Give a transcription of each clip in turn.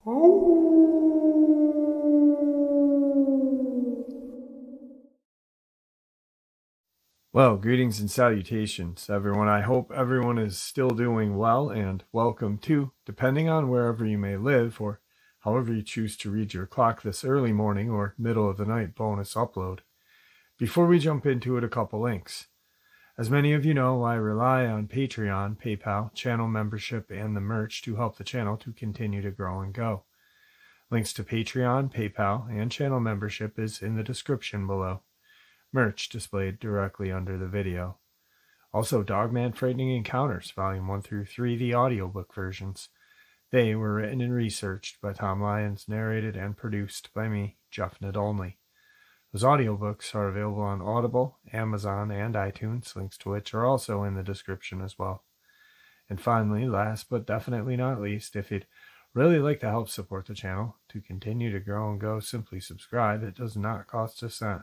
Well, greetings and salutations, everyone. I hope everyone is still doing well, and welcome to, depending on wherever you may live or however you choose to read your clock this early morning or middle of the night bonus upload. Before we jump into it, a couple links. As many of you know, I rely on Patreon, PayPal, channel membership, and the merch to help the channel to continue to grow and go. Links to Patreon, PayPal, and channel membership is in the description below. Merch displayed directly under the video. Also, Dogman Frightening Encounters, Volume 1 through 3, the audiobook versions. They were written and researched by Tom Lyons, narrated and produced by me, Jeff Nadolny. Those audiobooks are available on Audible, Amazon, and iTunes, links to which are also in the description as well. And finally, last but definitely not least, if you'd really like to help support the channel to continue to grow and go, simply subscribe. It does not cost a cent.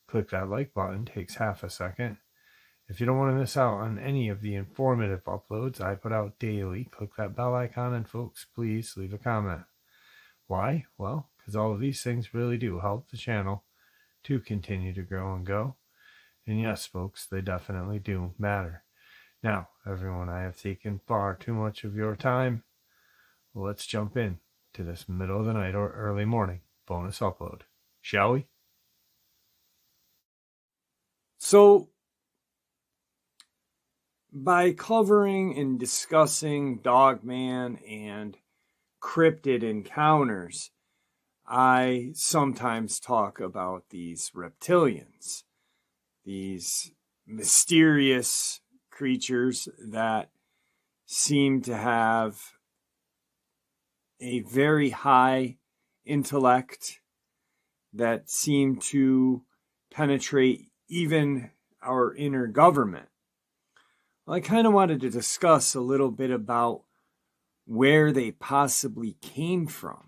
Click that like button, takes half a second. If you don't want to miss out on any of the informative uploads I put out daily, click that bell icon, and folks, please leave a comment. Why? Well, because all of these things really do help the channel to continue to grow and go. And yes, folks, they definitely do matter. Now, everyone, I have taken far too much of your time. Let's jump in to this middle of the night or early morning bonus upload, shall we? So, by covering and discussing Dogman and cryptid encounters, I sometimes talk about these reptilians, these mysterious creatures that seem to have a very high intellect, that seem to penetrate even our inner government. Well, I kind of wanted to discuss a little bit about where they possibly came from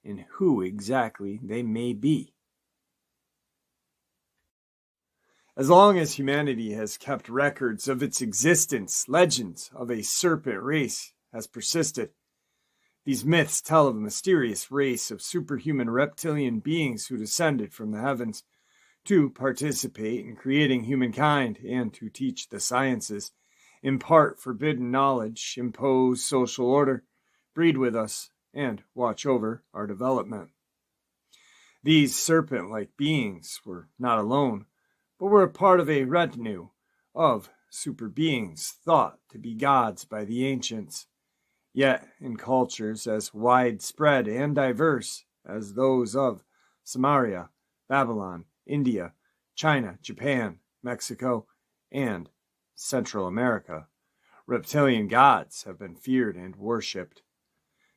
and who exactly they may be. As long as humanity has kept records of its existence, legends of a serpent race has persisted. These myths tell of a mysterious race of superhuman reptilian beings who descended from the heavens to participate in creating humankind and to teach the sciences, impart forbidden knowledge, impose social order, breed with us, and watch over our development. These serpent-like beings were not alone, but were a part of a retinue of super beings thought to be gods by the ancients, yet in cultures as widespread and diverse as those of Samaria, Babylon, India, China, Japan, Mexico, and Central America, reptilian gods have been feared and worshipped.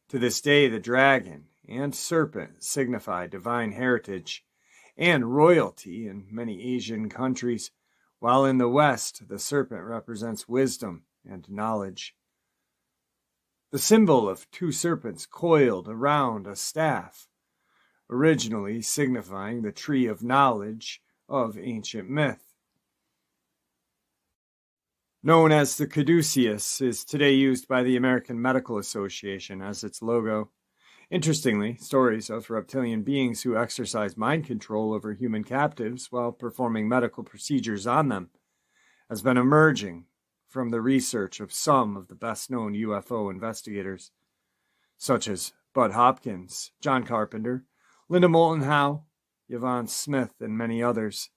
To this day, the dragon and serpent signify divine heritage and royalty in many Asian countries, while in the West, the serpent represents wisdom and knowledge. The symbol of two serpents coiled around a staff, originally signifying the tree of knowledge of ancient myth, known as the caduceus, is today used by the American Medical Association as its logo. Interestingly, stories of reptilian beings who exercise mind control over human captives while performing medical procedures on them has been emerging from the research of some of the best-known UFO investigators, such as Bud Hopkins, John Carpenter, Linda Moulton Howe, Yvonne Smith, and many others.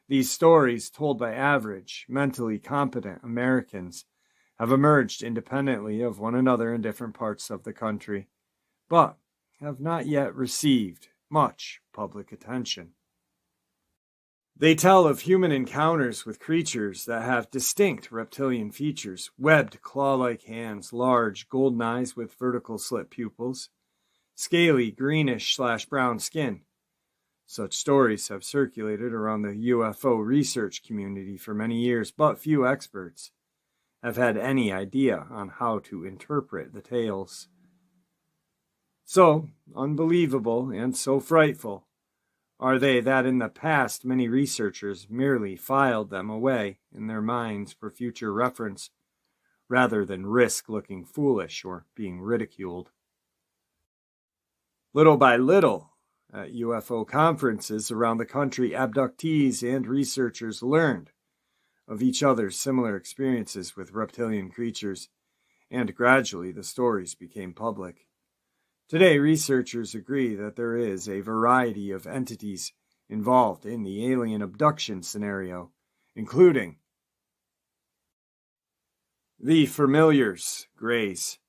These stories, told by average, mentally competent Americans, have emerged independently of one another in different parts of the country, but have not yet received much public attention. They tell of human encounters with creatures that have distinct reptilian features: webbed claw-like hands, large golden eyes with vertical slit pupils, scaly greenish/brown skin. Such stories have circulated around the UFO research community for many years, but few experts have had any idea on how to interpret the tales. So unbelievable and so frightful are they that in the past many researchers merely filed them away in their minds for future reference, rather than risk looking foolish or being ridiculed. Little by little, at UFO conferences around the country, abductees and researchers learned of each other's similar experiences with reptilian creatures, and gradually the stories became public. Today, researchers agree that there is a variety of entities involved in the alien abduction scenario, including the familiars, Greys,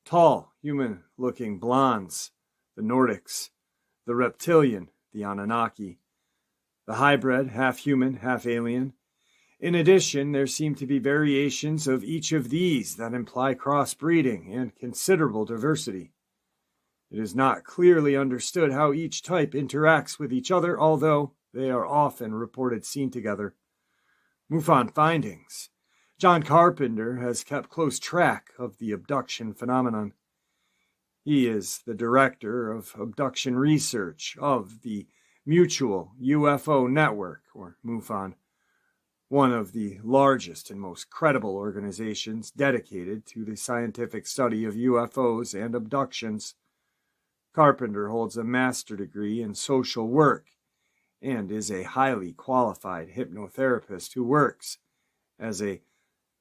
tall, human-looking blondes, the Nordics, the Reptilian, the Anunnaki, the hybrid, half-human, half-alien. In addition, there seem to be variations of each of these that imply crossbreeding and considerable diversity. It is not clearly understood how each type interacts with each other, although they are often reported seen together. MUFON findings. John Carpenter has kept close track of the abduction phenomenon. He is the director of abduction research of the Mutual UFO Network, or MUFON, one of the largest and most credible organizations dedicated to the scientific study of UFOs and abductions. Carpenter holds a master's degree in social work and is a highly qualified hypnotherapist who works as a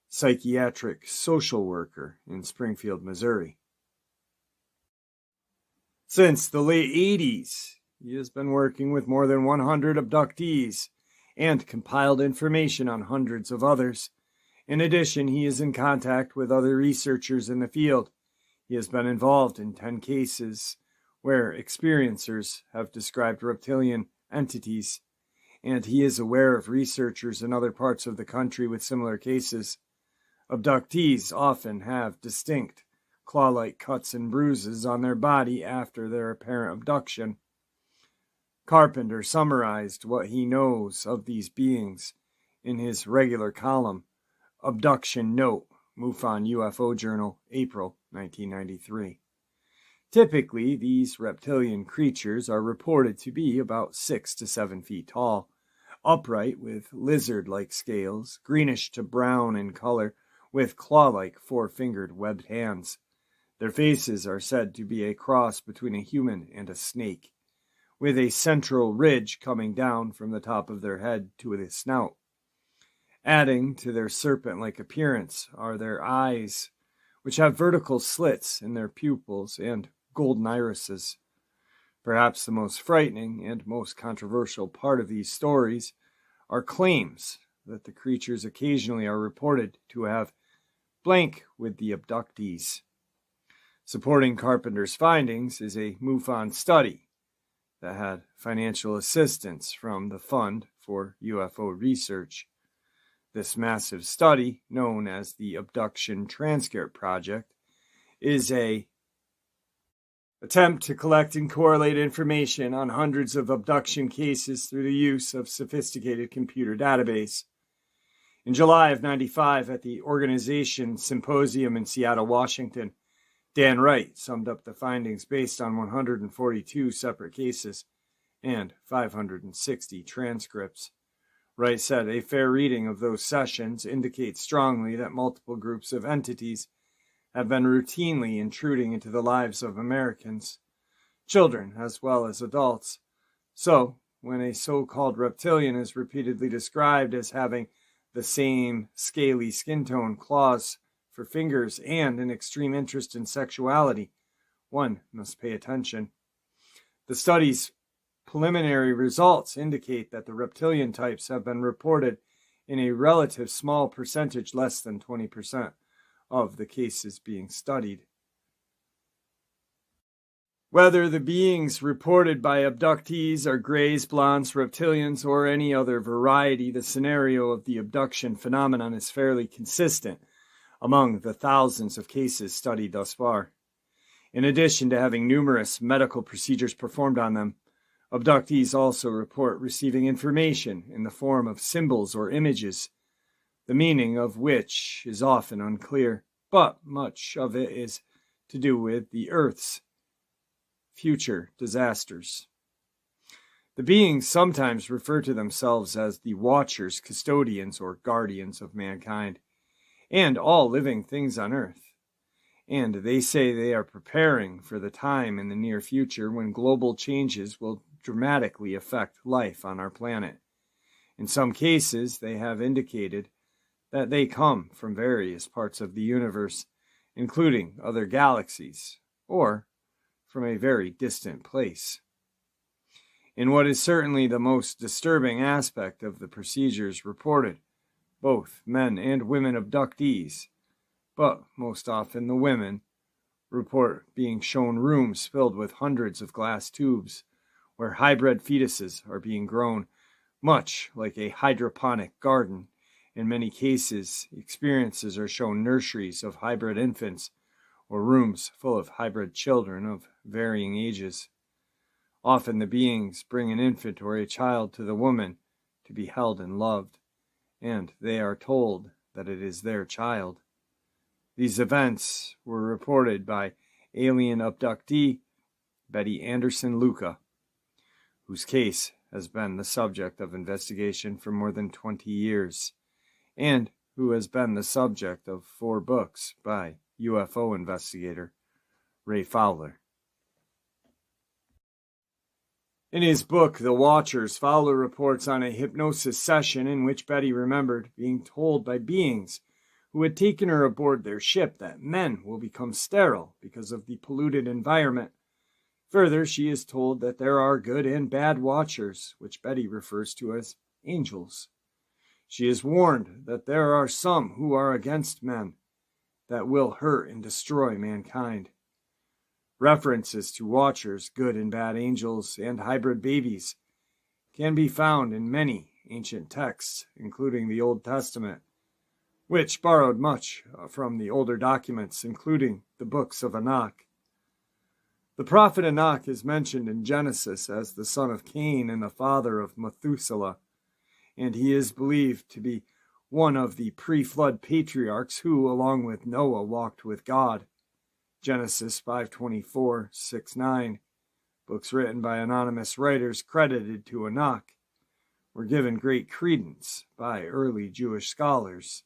psychiatric social worker in Springfield, Missouri. Since the late 80s, he has been working with more than 100 abductees and compiled information on hundreds of others. In addition, he is in contact with other researchers in the field. He has been involved in 10 cases where experiencers have described reptilian entities, and he is aware of researchers in other parts of the country with similar cases. Abductees often have distinct claw-like cuts and bruises on their body after their apparent abduction. Carpenter summarized what he knows of these beings in his regular column, Abduction Note, MUFON UFO Journal, April 1993. Typically, these reptilian creatures are reported to be about 6 to 7 feet tall, upright with lizard-like scales, greenish to brown in color, with claw-like four-fingered webbed hands. Their faces are said to be a cross between a human and a snake, with a central ridge coming down from the top of their head to the snout. Adding to their serpent-like appearance are their eyes, which have vertical slits in their pupils and golden irises. Perhaps the most frightening and most controversial part of these stories are claims that the creatures occasionally are reported to have blank with the abductees. Supporting Carpenter's findings is a MUFON study that had financial assistance from the Fund for UFO Research. This massive study, known as the Abduction Transcript Project, is an attempt to collect and correlate information on hundreds of abduction cases through the use of sophisticated computer database. In July of '95, at the organization symposium in Seattle, Washington, Dan Wright summed up the findings based on 142 separate cases and 560 transcripts. Wright said a fair reading of those sessions indicates strongly that multiple groups of entities have been routinely intruding into the lives of Americans, children as well as adults. So, when a so-called reptilian is repeatedly described as having the same scaly skin tone, claws for fingers, and an extreme interest in sexuality, one must pay attention. The study's preliminary results indicate that the reptilian types have been reported in a relative small percentage, less than 20%, of the cases being studied. Whether the beings reported by abductees are Greys, Blondes, Reptilians, or any other variety, the scenario of the abduction phenomenon is fairly consistent among the thousands of cases studied thus far. In addition to having numerous medical procedures performed on them, abductees also report receiving information in the form of symbols or images, the meaning of which is often unclear, but much of it is to do with the Earth's future disasters. The beings sometimes refer to themselves as the Watchers, Custodians, or Guardians of mankind, and all living things on Earth, and they say they are preparing for the time in the near future when global changes will dramatically affect life on our planet. In some cases, they have indicated that they come from various parts of the universe, including other galaxies, or from a very distant place. In what is certainly the most disturbing aspect of the procedures reported, both men and women abductees, but most often the women, report being shown rooms filled with hundreds of glass tubes where hybrid fetuses are being grown, much like a hydroponic garden. In many cases, experiences are shown nurseries of hybrid infants or rooms full of hybrid children of varying ages. Often the beings bring an infant or a child to the woman to be held and loved, and they are told that it is their child. These events were reported by alien abductee Betty Anderson Luca, whose case has been the subject of investigation for more than 20 years, and who has been the subject of 4 books by UFO investigator Ray Fowler. In his book, The Watchers, Fowler reports on a hypnosis session in which Betty remembered being told by beings who had taken her aboard their ship that men will become sterile because of the polluted environment. Further, she is told that there are good and bad watchers, which Betty refers to as angels. She is warned that there are some who are against men, that will hurt and destroy mankind. References to watchers, good and bad angels, and hybrid babies can be found in many ancient texts, including the Old Testament, which borrowed much from the older documents, including the books of Enoch. The prophet Enoch is mentioned in Genesis as the son of Cain and the father of Methuselah, and he is believed to be one of the pre-flood patriarchs who, along with Noah, walked with God. Genesis 5:24, 6:9, books written by anonymous writers credited to Enoch, were given great credence by early Jewish scholars,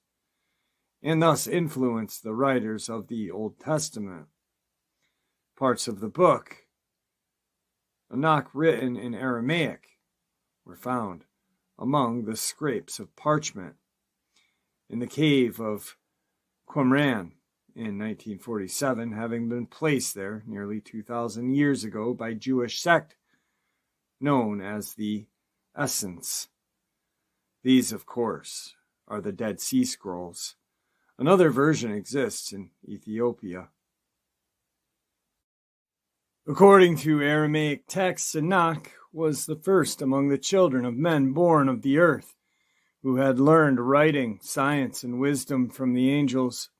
and thus influenced the writers of the Old Testament. Parts of the book, Enoch written in Aramaic, were found among the scraps of parchment in the cave of Qumran in 1947, having been placed there nearly 2,000 years ago by Jewish sect known as the Essence. These, of course, are the Dead Sea Scrolls. Another version exists in Ethiopia. According to Aramaic texts, Enoch was the first among the children of men born of the earth, who had learned writing, science, and wisdom from the angels.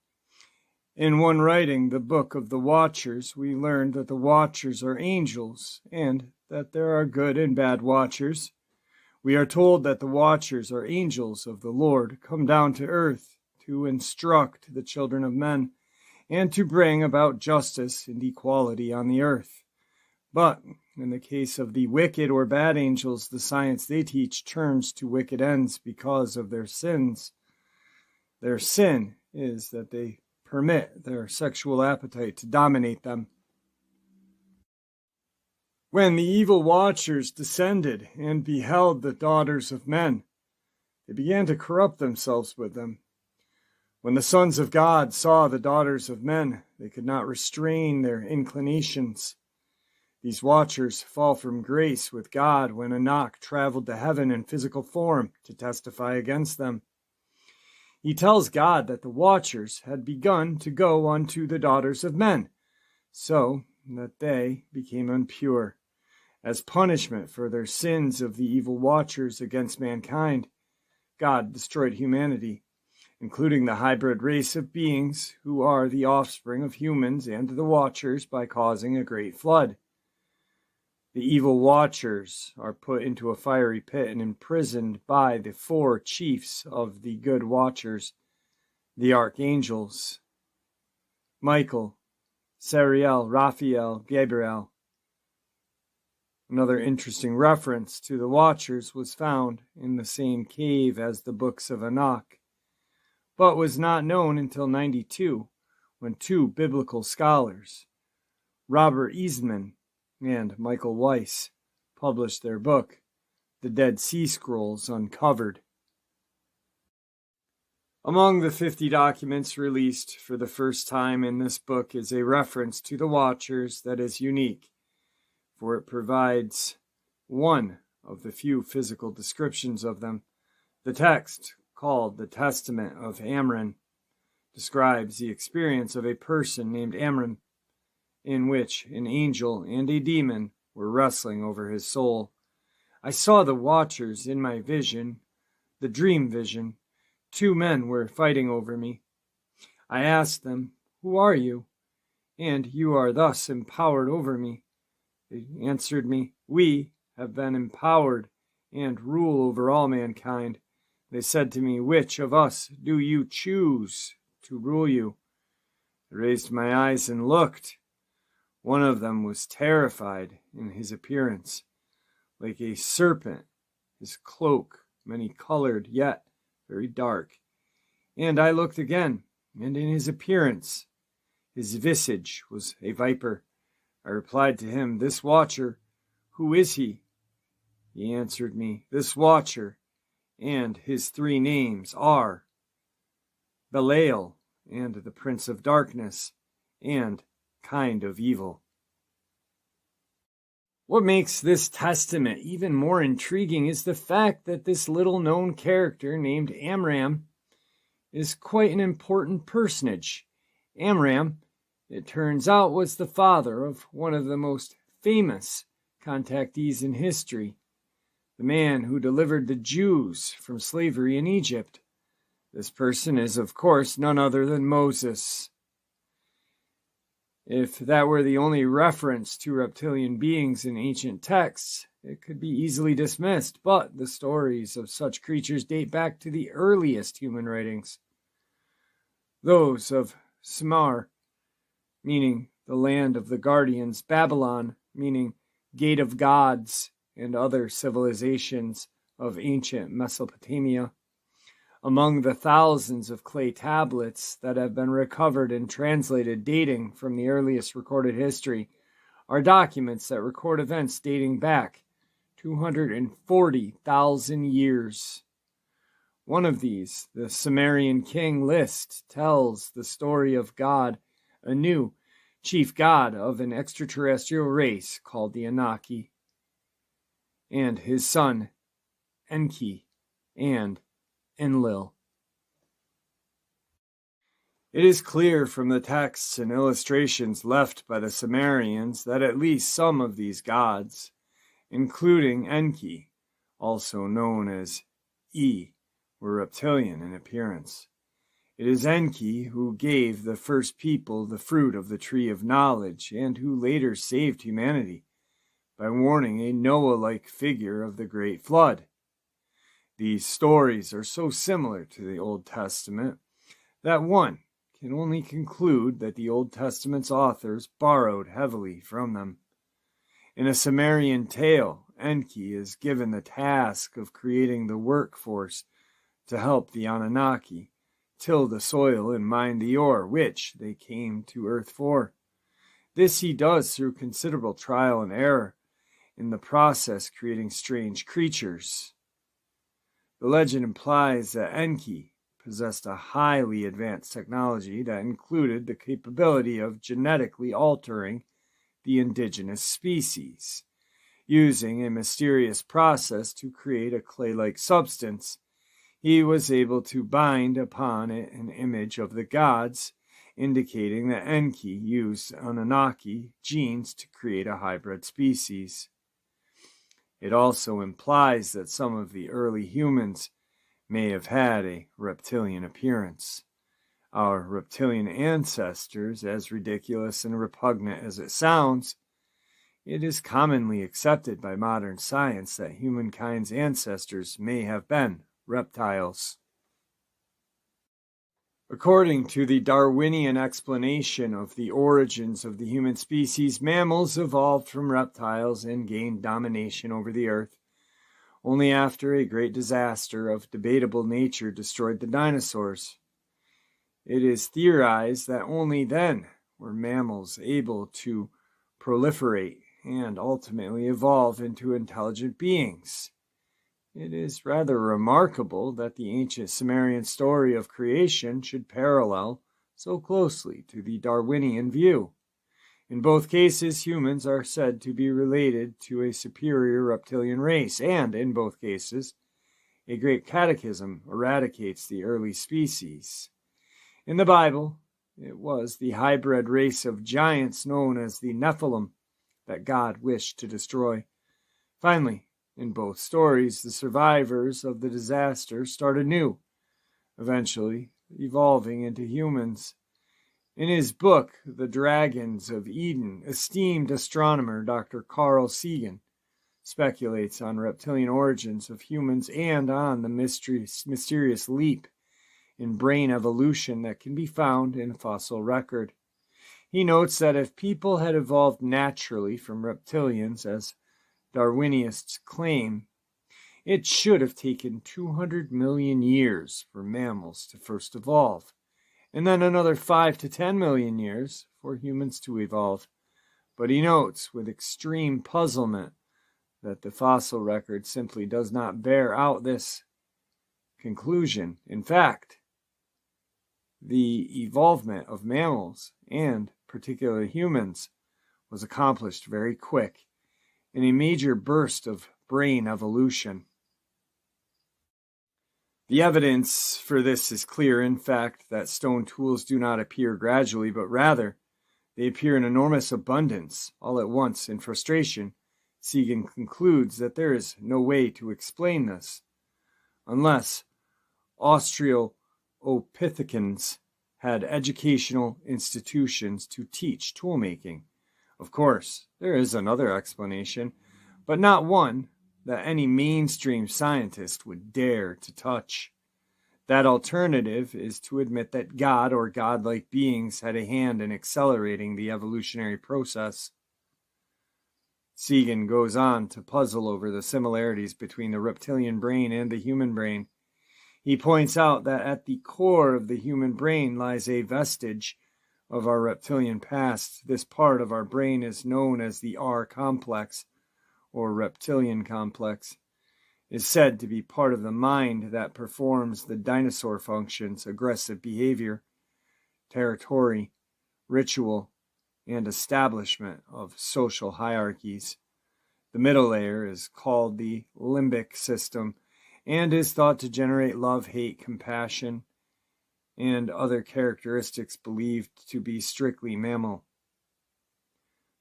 In one writing, the Book of the Watchers, we learned that the Watchers are angels, and that there are good and bad Watchers. We are told that the Watchers are angels of the Lord, come down to earth to instruct the children of men, and to bring about justice and equality on the earth. But in the case of the wicked or bad angels, the science they teach turns to wicked ends because of their sins. Their sin is that they permit their sexual appetite to dominate them. When the evil watchers descended and beheld the daughters of men, they began to corrupt themselves with them. When the sons of God saw the daughters of men, they could not restrain their inclinations. These watchers fall from grace with God when Enoch traveled to heaven in physical form to testify against them. He tells God that the watchers had begun to go unto the daughters of men, so that they became impure. As punishment for their sins of the evil watchers against mankind, God destroyed humanity, including the hybrid race of beings who are the offspring of humans and the watchers, by causing a great flood. The evil watchers are put into a fiery pit and imprisoned by the 4 chiefs of the good watchers, the archangels: Michael, Sariel, Raphael, Gabriel. Another interesting reference to the watchers was found in the same cave as the books of Enoch, but was not known until 92, when two biblical scholars, Robert Eastman and Michael Weiss, published their book, The Dead Sea Scrolls Uncovered. Among the 50 documents released for the first time in this book is a reference to the Watchers that is unique, for it provides one of the few physical descriptions of them. The text, called the Testament of Amram, describes the experience of a person named Amram, in which an angel and a demon were wrestling over his soul. I saw the Watchers in my vision, the dream vision. 2 men were fighting over me. I asked them, "Who are you? And you are thus empowered over me." They answered me, "We have been empowered and rule over all mankind." They said to me, "Which of us do you choose to rule you?" I raised my eyes and looked. One of them was terrified in his appearance, like a serpent, his cloak many-colored, yet very dark. And I looked again, and in his appearance, his visage was a viper. I replied to him, "This Watcher, who is he?" He answered me, "This Watcher, and his 3 names are Belial, and the Prince of Darkness, and Kind of Evil." What makes this testament even more intriguing is the fact that this little-known character named Amram is quite an important personage. Amram, it turns out, was the father of one of the most famous contactees in history, the man who delivered the Jews from slavery in Egypt. This person is, of course, none other than Moses. If that were the only reference to reptilian beings in ancient texts, it could be easily dismissed, but the stories of such creatures date back to the earliest human writings. Those of Sumer, meaning the land of the guardians, Babylon, meaning gate of gods, and other civilizations of ancient Mesopotamia. Among the thousands of clay tablets that have been recovered and translated dating from the earliest recorded history are documents that record events dating back 240,000 years. One of these, the Sumerian king list, tells the story of God, Anu, chief god of an extraterrestrial race called the Anunnaki, and his son Enki and Enlil. It is clear from the texts and illustrations left by the Sumerians that at least some of these gods, including Enki, also known as E, were reptilian in appearance. It is Enki who gave the first people the fruit of the tree of knowledge and who later saved humanity by warning a Noah-like figure of the great flood. These stories are so similar to the Old Testament that one can only conclude that the Old Testament's authors borrowed heavily from them. In a Sumerian tale, Enki is given the task of creating the workforce to help the Anunnaki till the soil and mine the ore, which they came to earth for. This he does through considerable trial and error, in the process creating strange creatures. The legend implies that Enki possessed a highly advanced technology that included the capability of genetically altering the indigenous species, using a mysterious process to create a clay-like substance. He was able to bind upon it an image of the gods, indicating that Enki used Anunnaki genes to create a hybrid species. It also implies that some of the early humans may have had a reptilian appearance. Our reptilian ancestors, as ridiculous and repugnant as it sounds, it is commonly accepted by modern science that humankind's ancestors may have been reptiles. According to the Darwinian explanation of the origins of the human species, mammals evolved from reptiles and gained domination over the earth only after a great disaster of debatable nature destroyed the dinosaurs. It is theorized that only then were mammals able to proliferate and ultimately evolve into intelligent beings. It is rather remarkable that the ancient Sumerian story of creation should parallel so closely to the Darwinian view. In both cases, humans are said to be related to a superior reptilian race, and in both cases, a great cataclysm eradicates the early species. In the Bible, it was the hybrid race of giants known as the Nephilim that God wished to destroy. Finally, in both stories, the survivors of the disaster start anew, eventually evolving into humans. In his book, The Dragons of Eden, esteemed astronomer Dr. Carl Sagan speculates on reptilian origins of humans and on the mysterious leap in brain evolution that can be found in fossil record. He notes that if people had evolved naturally from reptilians, as Darwinists claim, it should have taken 200 million years for mammals to first evolve, and then another 5 to 10 million years for humans to evolve. But he notes with extreme puzzlement that the fossil record simply does not bear out this conclusion. In fact, the evolvement of mammals, and particularly humans, was accomplished very quick in a major burst of brain evolution. The evidence for this is clear, in fact, that stone tools do not appear gradually, but rather they appear in enormous abundance all at once. In frustration, Sagan concludes that there is no way to explain this, unless Australopithecines had educational institutions to teach toolmaking. Of course, there is another explanation, but not one that any mainstream scientist would dare to touch. That alternative is to admit that God or godlike beings had a hand in accelerating the evolutionary process. Sagan goes on to puzzle over the similarities between the reptilian brain and the human brain. He points out that at the core of the human brain lies a vestige of our reptilian past. This part of our brain is known as the R complex, or reptilian complex. It is said to be part of the mind that performs the dinosaur functions: aggressive behavior, territory, ritual, and establishment of social hierarchies. The middle layer is called the limbic system and is thought to generate love, hate, compassion, and other characteristics believed to be strictly mammal.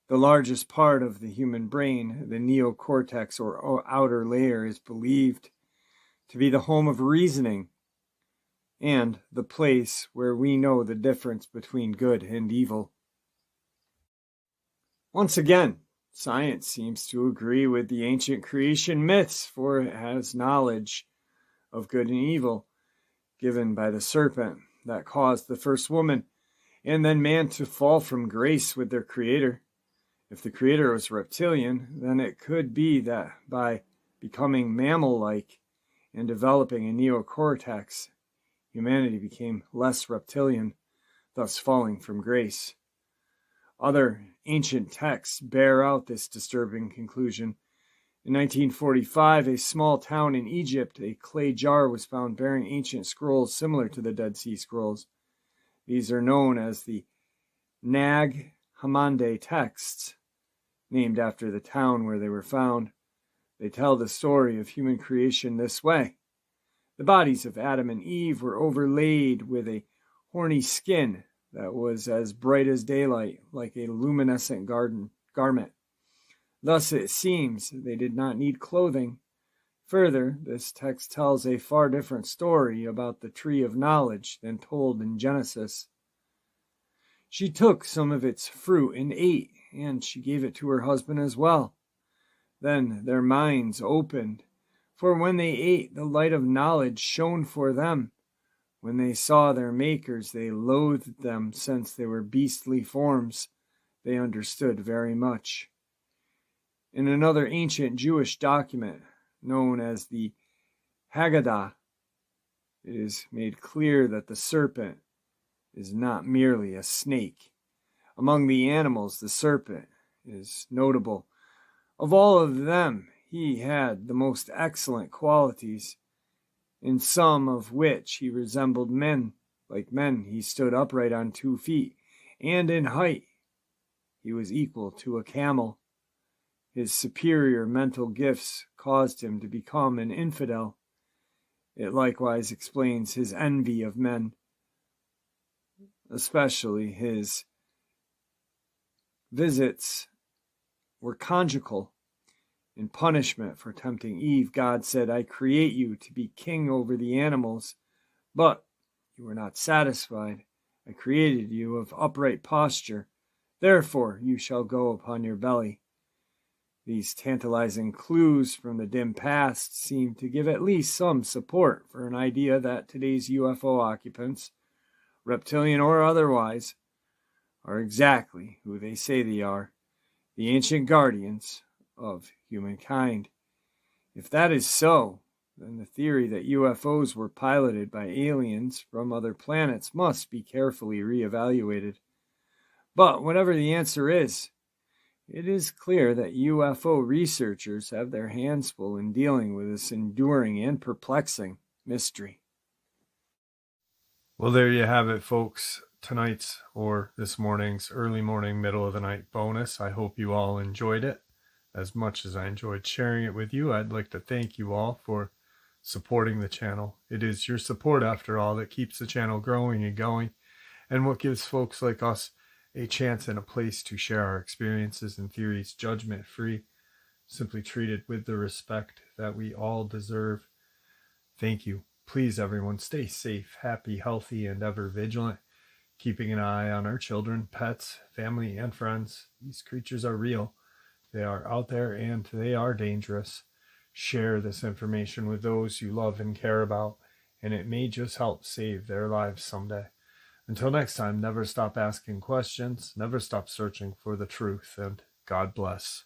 The largest part of the human brain, the neocortex or outer layer, is believed to be the home of reasoning and the place where we know the difference between good and evil. Once again, science seems to agree with the ancient creation myths, for it has knowledge of good and evil given by the serpent that caused the first woman and then man to fall from grace with their creator. If the creator was reptilian, then it could be that by becoming mammal-like and developing a neocortex, humanity became less reptilian, thus falling from grace. Other ancient texts bear out this disturbing conclusion. In 1945, a small town in Egypt, a clay jar was found bearing ancient scrolls similar to the Dead Sea Scrolls. These are known as the Nag Hammadi texts, named after the town where they were found. They tell the story of human creation this way. The bodies of Adam and Eve were overlaid with a horny skin that was as bright as daylight, like a luminescent garment. Thus it seems they did not need clothing. Further, this text tells a far different story about the tree of knowledge than told in Genesis. She took some of its fruit and ate, and she gave it to her husband as well. Then their minds opened, for when they ate, the light of knowledge shone for them. When they saw their makers, they loathed them, since they were beastly forms. They understood very much. In another ancient Jewish document, known as the Haggadah, it is made clear that the serpent is not merely a snake. Among the animals, the serpent is notable. Of all of them, he had the most excellent qualities, in some of which he resembled men. Like men, he stood upright on 2 feet, and in height he was equal to a camel. His superior mental gifts caused him to become an infidel. It likewise explains his envy of men, especially his visits were conjugal. In punishment for tempting Eve, God said, "I create you to be king over the animals, but you were not satisfied. I created you of upright posture. Therefore you shall go upon your belly." These tantalizing clues from the dim past seem to give at least some support for an idea that today's UFO occupants, reptilian or otherwise, are exactly who they say they are, the ancient guardians of humankind. If that is so, then the theory that UFOs were piloted by aliens from other planets must be carefully reevaluated. But whatever the answer is, it is clear that UFO researchers have their hands full in dealing with this enduring and perplexing mystery. Well, there you have it, folks. Tonight's or this morning's early morning, middle of the night bonus. I hope you all enjoyed it as much as I enjoyed sharing it with you. I'd like to thank you all for supporting the channel. It is your support, after all, that keeps the channel growing and going, and what gives folks like us a chance and a place to share our experiences and theories judgment-free, simply treated with the respect that we all deserve. Thank you. Please, everyone, stay safe, happy, healthy, and ever vigilant, keeping an eye on our children, pets, family, and friends. These creatures are real. They are out there, and they are dangerous. Share this information with those you love and care about, and it may just help save their lives someday. Until next time, never stop asking questions, never stop searching for the truth, and God bless.